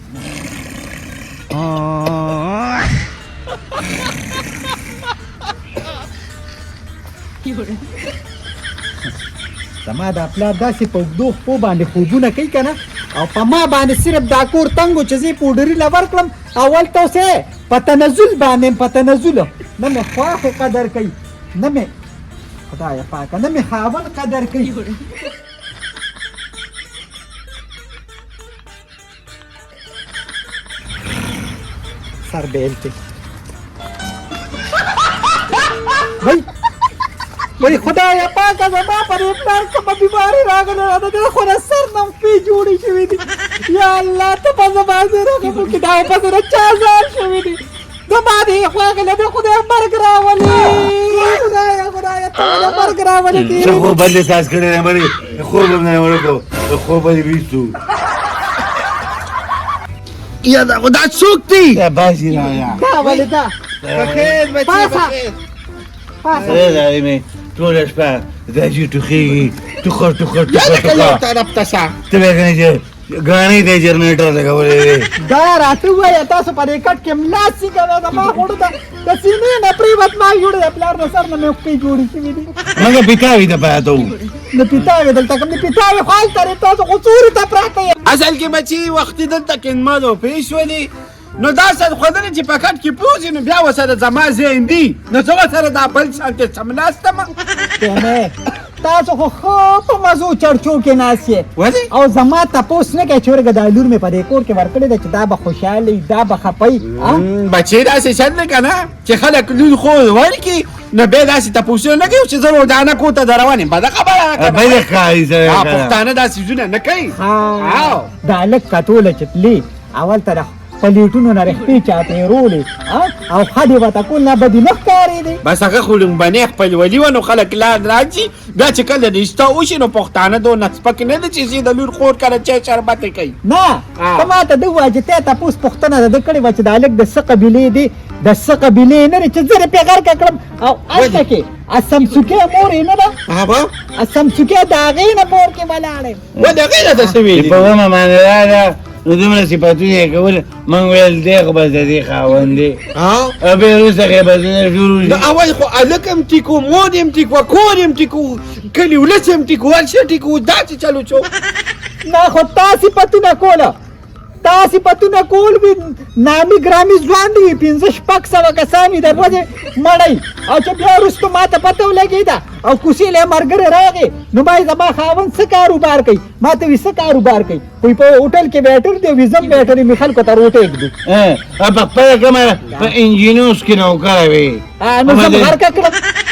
زما د پلار داسې په اوږدو خپو باندې خوبونه کوي که نه او په ما باندې صرف دا کور تنګ و چې زه یې پوډري له ورکړم اول ته اوس په تنزل باندې یم په تنزل نه مې خواښې قدر کوي نه مې خدایه پاکه نه مې خاوند قدر کوي سر بیلتې وای خدایا پاکه زما پر پلار کومه بیماري راغله ده د خو سر نم پی جوړې شوې دي یا الله ته په زما زړه کې دا په زړه چا ځان شوې دي زما دې خواغله ده خدای مرګ راولي خدایا ته مرګ راولي څه خو باندې ساس کړی نه مری خو به نه ورکو خو به ویستو یا دا خدا څوک دی دا باسي را یا دا ولې دا بخیر بچي بخیر دا مې ټول شپه دا چې ټوخېږي ټوخر یا لکه یو طرف ته شه ته به کنه چې غاڼې دی جنریټر لګولې دا راته ووایه تاسو په دې کټ کې ملا سیګه زما خوړو ته د سینې نه پریوت ما جوړې د پلار نه سر نه مې اوښکې جوړې شوي دي مګر پیتاوي ته پاته وو د پیتاوې دلته کوم د پیتاوې خو هلته دی تاسو خو څوري ته پراته یې اصل کې بچي وختي دلته کینمدو پیش ولي نو دا سره خدای چې پکټ کې پوزي نو بیا وسره زما زین دی نو څنګه سره دا بل شانته سملاستم نه تاسو خو په مزو چرچو کې ناست یې او زما تپوس نه کوي چې ورګه دا لور مې په دې کور کې ورکړې ده چې دا به خوشحاله وي دا به خپه وي بچي داسې چل دی که نه چې خلک لور خو ورکړي نو بیا داسې تپوسونه نه کوي چې زه ودانه کور ته در روان یم بده خبره ده بده ښکاري سره پښتانه دا څیزونه نه کوي دا هلک کټوله چې تلي اول ته پلیټونو نه رښتې چاته یې رولې او ښه دې ورته کول نه بدي نه ښکارېدې بس هغه خو لومبنۍ خپل ولي وه نو خلک لار راځي بیا چې کله رشته وشي نو پښتانه دونه سپک نه ده چې زه د لور خور کله چای شربت یې کوي نه ته ما ته ده ووایه چې ته تپوس پوښتنه د ده کړې وه چې دا هلک د څه قبیلې دی د څه قبیلې نه دی چې زه دې پې غرقه کړم او هلته کې اسمسوکۍ مور یې نه ده اسمسوکۍ د هغې نه مور کې ولاړ یم و د هغې نه ته څه ویلي په ومه باندې راغله نو دومره صفتونه یې کول موږ ویل دی خو بس د دې خاوند دی او بیا وروسته غیبتونه شروع نو اول خو هلک هم ټیکو مور هم ټیکو کور هم ټیکو کلي ولس هم ټیکو هر شی ټیکو داسې چلو چو نه خو تا صفتونه کوله تا صفتونه کول وي نامي ګرامي ځوان دی 500-600 کسان وي د ورځې مړی او چې بیا وروسته ما ته پته ولګېده او کوڅې له ملګری راغې نو ما یې زما خاوند څه کاروبار کوي ما ته وي څه کاروبار کوي کوی په هوټل کې ویټر دی ویزم ویټر یې مې خلکو ته روټۍ ږدو په خپله کومه په انجینوس کې نوکره وي نو زه غرقه کړم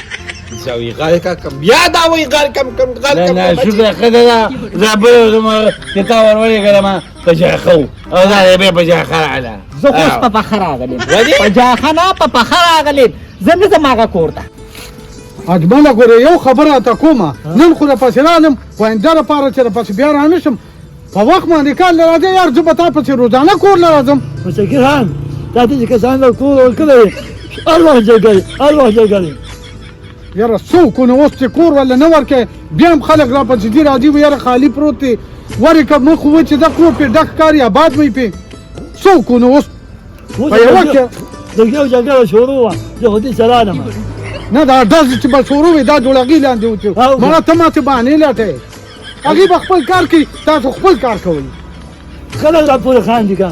زوی غلقه کم بیا دا وی غلقم کم غلقم نه شکر ښه ده زه بله زما چې تا ور ولېږلم په جاښه او دا دی بیا په جاښه راغله زه خو اوس په پخه راغلم په جاښه نه په پخه راغلم زه نه ځم هغه کور ته اجمله ګوره یو خبره ته کومه نن خو راپسې رالم واینده لپاره چې راپسې بیا رانه شم په وخت باندې کار له راځې یار زه به تا پسې روزانه کور له راځم مسکر خان تا ته چې کسان له کور ورکړی هر وخت جګړې هر وخت جګړې یاره څوک نو اوس چې کور ولا نه ورکې بیا هم خلک راپسې دي راځي و یاره خالي پروت دی ورې که مخ ووایي چې دا کور پې ډک ښکاري آباد وي پې څوک نو اوس په یوه کې د یو جګړه شروع وه زه خو دې سره نم نه دا داسې چې به شروع وي دا جوړغي لاندې وچو مړه ته ماتې بهانې لټې هغې به خپل کار کوي تاسو خپل کار کوئ خلک راپورې خاندي که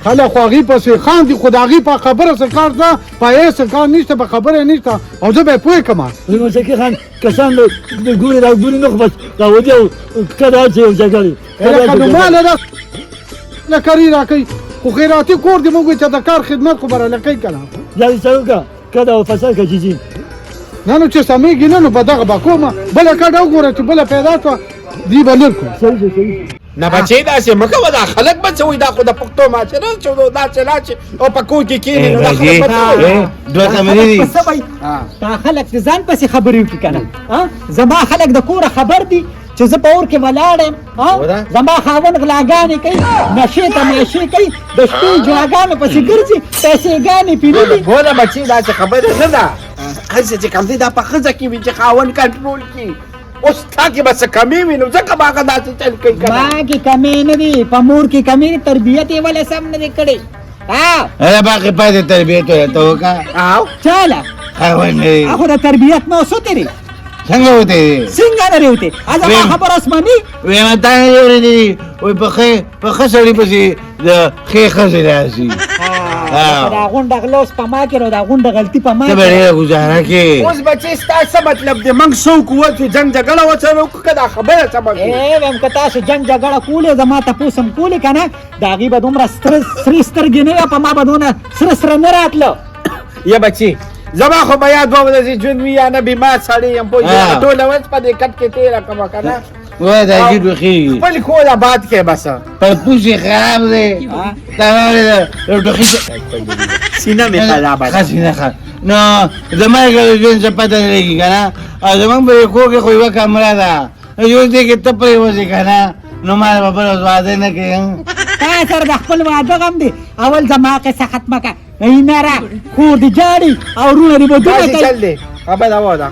خلک خو هغې پسې خاندي خو د هغې په خبره څه کار ده پایې څه کار نشته په خبره یې نشته او زه به یې پوه کړم مسکر خان کسان د ګورې را ګورې نه خو بس راودي او کډه اچوي او جګړې لکه نو ماله ده لکري را کوي خو خیراتي کور دې موږ چې د کار خدمت خو به را لکئ که نه جالي سره وکړه کډه او فصل که چې ځي نه نو چې سمېږي نه نو په دغه به کومه بله کډه وګوره چې بله پیدا شوه دی به لر کړو صحیح دی صحیح نه بچې داسې مه کوه دا خلک به څه وایي دا خو د پښتو ماشره چې داسې لاچې او په کور کې کښېني نو دا خلک به څه وایي دوه کمرې دي څه وایي دا خلک د ځان پسې خبرې وکړي که نه زما خلک د کوره خبر دي چې زه په اور کې ولاړ یم زما خاوند غلاګانې کوي نشې تماشې کوي د شپې جواګانو پسې ګرځي پیسېګانې پیرلي ګوره بچې داسې خبره نه ده هسې چې کوم دی دا په ښځه کې وي چې خاوند کنټرول کړي اوس تا کې بس کمی وي نو ځکه ما هغه داسې چل کوي که نه. ما کې کمی نه دي په مور کې کمی دي، تربیت یې ولې سم نه دی کړی. هغه باقي پاتې تربیت ورته وکړه. او چاله خاوند دی. خو د تربیت نه اوسوتی دی، څنګه وته دی؟ څنګه نه ریوتی زما ویم. خبر اسماني. ویمه تا نه اورېدلي وایي په ښه سړي پسې د ښې ښځې راشي. دا غونډه غلوس په ما کې نو دا غونډه غلطي په ما ته به کې. ډېره ګزاره کې. اوس بچې ستا څه مطلب دی؟ موږ څوک وو چې جنګ جګړه ورسره وکړو که دا خبره سمه کړو؟ ویم که تاسو جنګ جګړه کولې زما تپوس هم کولې که نه د هغې به دومره سرې سترګې نه وه، په ما به دونه سره نه راتله. یا بچې زما خو به یاد وه داسې ژوند وي یا نه بیمار سړی یم پوه شوې. ټوله ورځ په دې کټ کې تېره کړمه که نه. وایي دا جیټ وخېږي. خپل کور آباد کړې بس. پرپوس یې خراب دی. تا واورېده یو ټوخي سینه مې خرابه ده. ښه سینه ښه. نو زما یې که د ژوند څه پته نه لګي که نه، او زمونږ په دې کور کې خو یوه کمره ده، یو دې کې ته پرېوځې که نه نو ما به بله ورځ واده نه کوې. تا سره د خپل واده غم دی، اول زما قصه ختمه کړه. اینره کور دې جاړي او وروڼه دې بدونه داسې چل کوي. دی خبره واده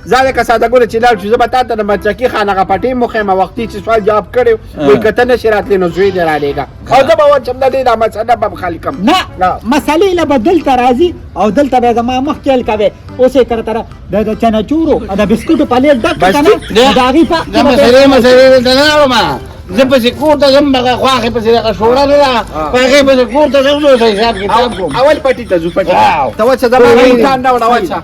زه لکه ساده ګوره چې لاړ شو زه به تا ته د مرچکي خان هغه پټۍ مخیم وختي چې سوال جواب کړی وایي که ته نشې راتلی نو زوی دې رالېږه او زه به ورچم د دې دا مسله به خالي کړم. نه مسلې له به دلته راځي او دلته به زما مخکې حل کوې. اوس یې کړه د چنچورو او د بسکوټو پلیټ ډک کړه که نه د هغې په دا مسلې دلته نه راوړم. زه پسې کور ته ځم دغه خواښې پسې دغه شوړه نه ده، په هغې پسې کور ته ځم نو حساب کتاب کوم. اول پټي ته ځو پټي واو. ته وچه زما امکان راوړه وچه.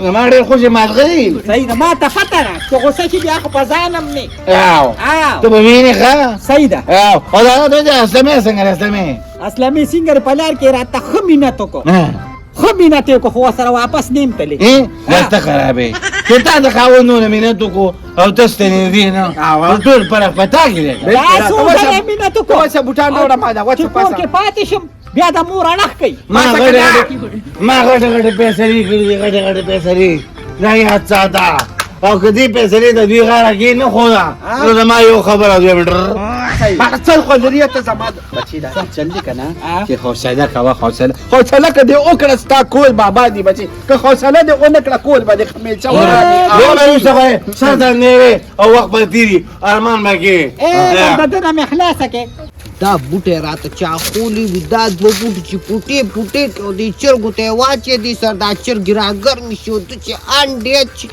زما ډېر خوشې مازغه دي. صحیح ده، ما ته پته ده چې غوسه شي بیا خو په ځان هم نه. ته به وینې ښه. صحیح ده. او دا ته چې اسلمې څنګه ده اسلمې؟ اسلامي سینګر په لار کې راته ښه مینت وکړو، ښه مینت یې وکړو، خو ورسره واپس نیم تللی. دا ته خرابې چې تا د خاوندونه مینت وکړو او ته ستنېدې نه، نو ټول فرق په تا کې دی. دا څو ځله مینت ته وکړو وچه بوټان راوړه ما دا چې وچه کور کې پاسه. پاتې شم بیا د مور اړخ کوي. ما غټه غټه پیسري کړي دي، غټه غټه پیسري دا یاد ساته. او که دې پیسري د دوی غاړه کې نه خوده نو زما یو خبره دوی هغه څل خو لري ته زما بچي دا چل دی که نه چې حوصله کوه حوصله که دې وکړه ستا کول بابا دی بچي که حوصله دې ونه کړه کول به دې خمیچه ورانې. ساته نه او وخت به تېري ارمان به کې. د ده نه مې خلاصه کې. دا بوټي راته چا خولی وي دا دوه بوټي چې پوټې پوټې کړو چرګو ته یې واچې دي سر دا چرګې را ګرمې شي ورته چې انډې اچي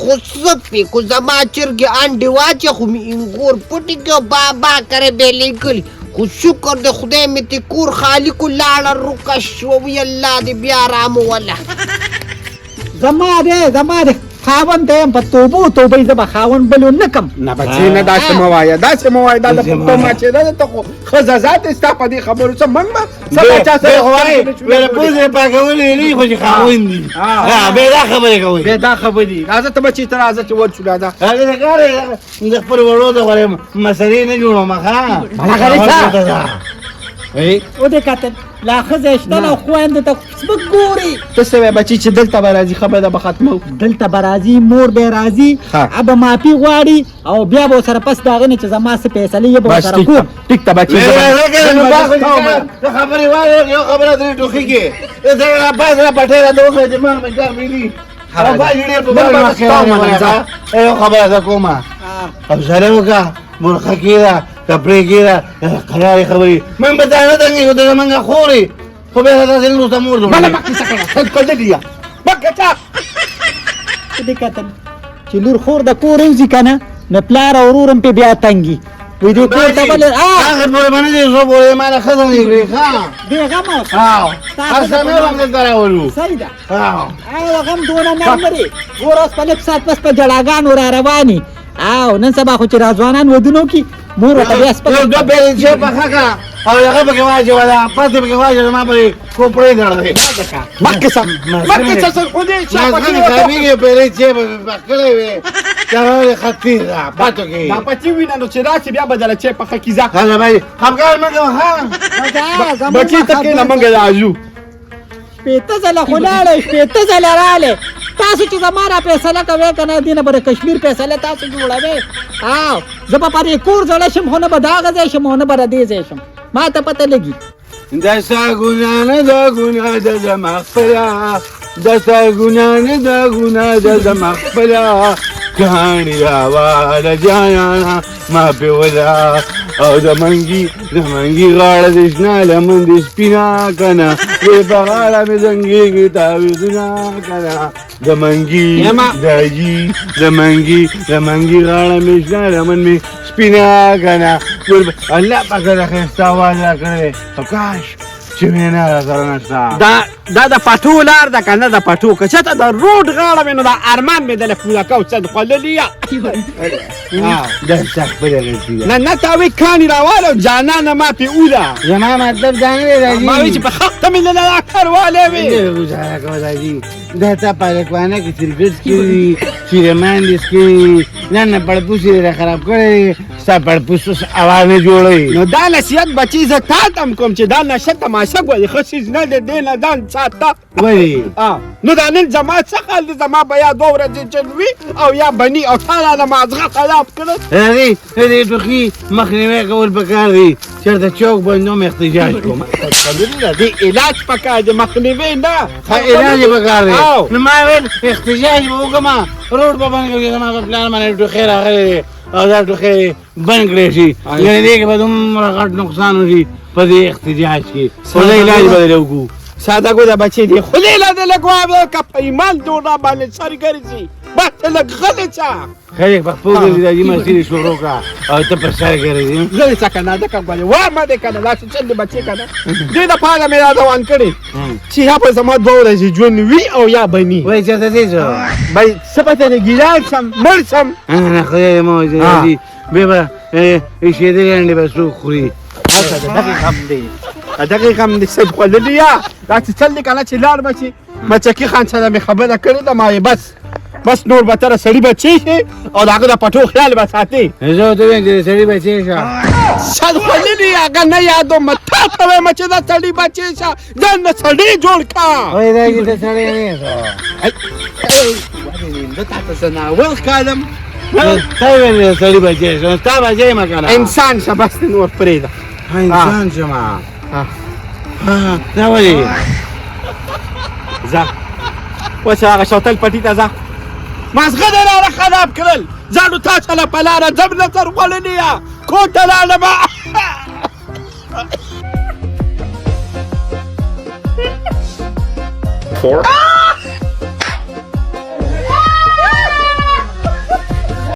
خو څه پې کو زما چرګې انډې واچې خو مې انګور پټې کړو بابا کرے بې لیکلي خو شکر د خدای مې ته کور خالي کو لاړه روکه شوه وی الله دې بیا راموله. زما د خاوند ته یم په توبو توبې زه به خاوند بل نه کم. نه بچې نه داسې مه وایه داسې مه وایه دا د پښتو ماچې ده ته خو ښځه ذات یې ستا په دې خبرو څه موږ به څه به چا سره ویله پوزې پاکولې نه خو چې خاوند دي بې دا خبرې کوي. بې دا خبرې راځه ته بچې ته راځه چې ورشو راځه. هغه د کار د خپل وړو د غوړې مسلې نه جوړوم ښه. ودې کتل لا ښځه شته نه خویندو ته سپک ګوري. ته څه وایې بچې چې دلته به راځي خبره به ختمه دلته به راځي مور به راځي ابه معافي غواړي او بیا به ورسره پس د هغې نه چې زما څه فیصلې یې به ورسره کوم. ټیک ته بچې خبرې وایه یو خبره درې ټوخي کې زه باز را پټې را د وخت دماغ مې کار ویلي او باز ډېر په باندې یو خبره زه کومه حوصله وکړه مرخه کېده کپړې کېده قرارې خبرې من به دا نه تنګېږو ته زمونږ خورې خو بیا داسې نه وروسته مور ودې کتل چې لور خور د کور وځي که نه نو پلار او ورور هم پې بیا تنګي وایي دې کور ته ولې هغه پورې به نه دی زه پورې ما نه ښځه نه کړې ښه بېغمه اوسه. هر څه نه هم دلته راولو. صحیح ده. او غم دونه نرم لري ګوره اوس په لږ ساعت پس په جړاګانو را رواني او نن سبا خو چې را ځوانان ودونه وکړي مور ورته بیا یو دوه پیرې چې پخه کړه او هغه پکې واچوله پاتې پکې واچوله زما پرې کوپړې دړوې مخکې څه خو دې مازغه کارېږي پیرې چې پخ کړې وې هغه خطي ده پاتو کې دا پچې وینه نو چې راشي بیا به دله چې پخه کیزه هغه به خفګان مه کوه ښه بچې ته کښېنه موږ راځو. شپېته ځله خو لاړې شپېته ځله راغلې تاسو چې زما را فیصله کوئ که نه دې نه به د کشمیر فیصله تاسو جوړوئ. او زه به په دې کور زړه شم خو نه به د هغه ځای شم او نه به د دې ځای شم ما ته پته لګي. دا ستا ګناه نه ده ګناه ده زما خپله دا ستا ګناه نه ده ګناه ده زما خپله کهانی راواله جانانا ما پې ولا او د منګي غاړه دې شنه لمن دې سپینه کنه وې په غاړه مې زنګېږي تاویزونه کنه د منګي غاړه مې شنه لمن مې سپینه کنه الله پاک د ښایسته اواز راکړی او کاش چې وینا راسره نشته دا د پټو لار ده که نه د پټو که چېرته د روډ غاړه وي نو دا ارمان مې دله پوره کو څه خوړلي یا دا ستا خپله غلطي ده نه تا وی کاڼي راواله جانانه ما پې اوله زما مطلب دا نه دی راځي ما وی چې په خښته مې له دا کاروالی وي گزاره کوه راځي دا تا پالکوانه کې کرکټ کړي چیرمان دې کړي نه پړپوس یې را خراب کړی ستا پړپوس اوس اواز نه جوړوي نو دا نصیحت بچی زه تا ته هم کوم چې دا نشه تماشه ګورې ښه څیز نه دی دې نه ځان ساته ولې نو دا نن زما څه حال دی زما به یا 2 ورځې چل وي او یا بني او تا رانه مازغه خراب کړل راځي دې ټوخي مخنیوی کول پکار دی چېرته چوک بندوم احتجاج کوم دې علاج پکار دی مخنیوی نه علاج یې پکار دی نو ما ویل احتجاج به وکړم روډ به بند کړي زما په پلان باندې ټوخی راغلی دی او دا ټوخی بند کړی شي یعنې دې کې به دومره غټ نقصان وشي په دې احتجاج کې خو زه علاج به دې وکړو ساده ګو دا بچې دی خدای لا دې لږ وایه که په ایمان دوړه باندې سر ګرځي بس لږ غلی څه خلک په خپل ګرځي راځي مسیرې شروع کړه او ته په سر ګرځې غلی څه که نه ده که ګورې وامه دې که نه داسې چل دی بچې که نه دې دپاره مې دا روان کړې چې یا به زما 2 ورځې ژوند وي او یا بني وایي چېرته ځې زه بی څه پته دی ګیلان شم مړ شم نه خدای دې مه وځي راځي بیا به ایښېدلې انډې به څوک خوري دقیق هم دی دقیق هم دی څه خوړلي یا دا چې چل دی که نه چې لاړ به چې مچکي خان سره مې خبره کړې ده ما یې بس نور به تره سړي بچی شي او د هغه د پټو خیال به ساتي زه ورته وایم چې د سړي بچی شه شاید خوړلي هغه نه یادوم تا ته وایم چې د سړي بچی شه ځان د سړي جوړ کړه وایي دا چې ته سړی نه یې زه تا ته څه ناول ښکارم تا ویل د سړي بچی شه ستا بچی یم که نه انسان شه بس دې نور پرېږده انسان شمه دا ولې ځه اوس هغه شوتل پټي ته ځه مازغه دې رانه خراب کړل ځانو تا سره په لاره ځم نظر خوړلي یا کور ته لاړمه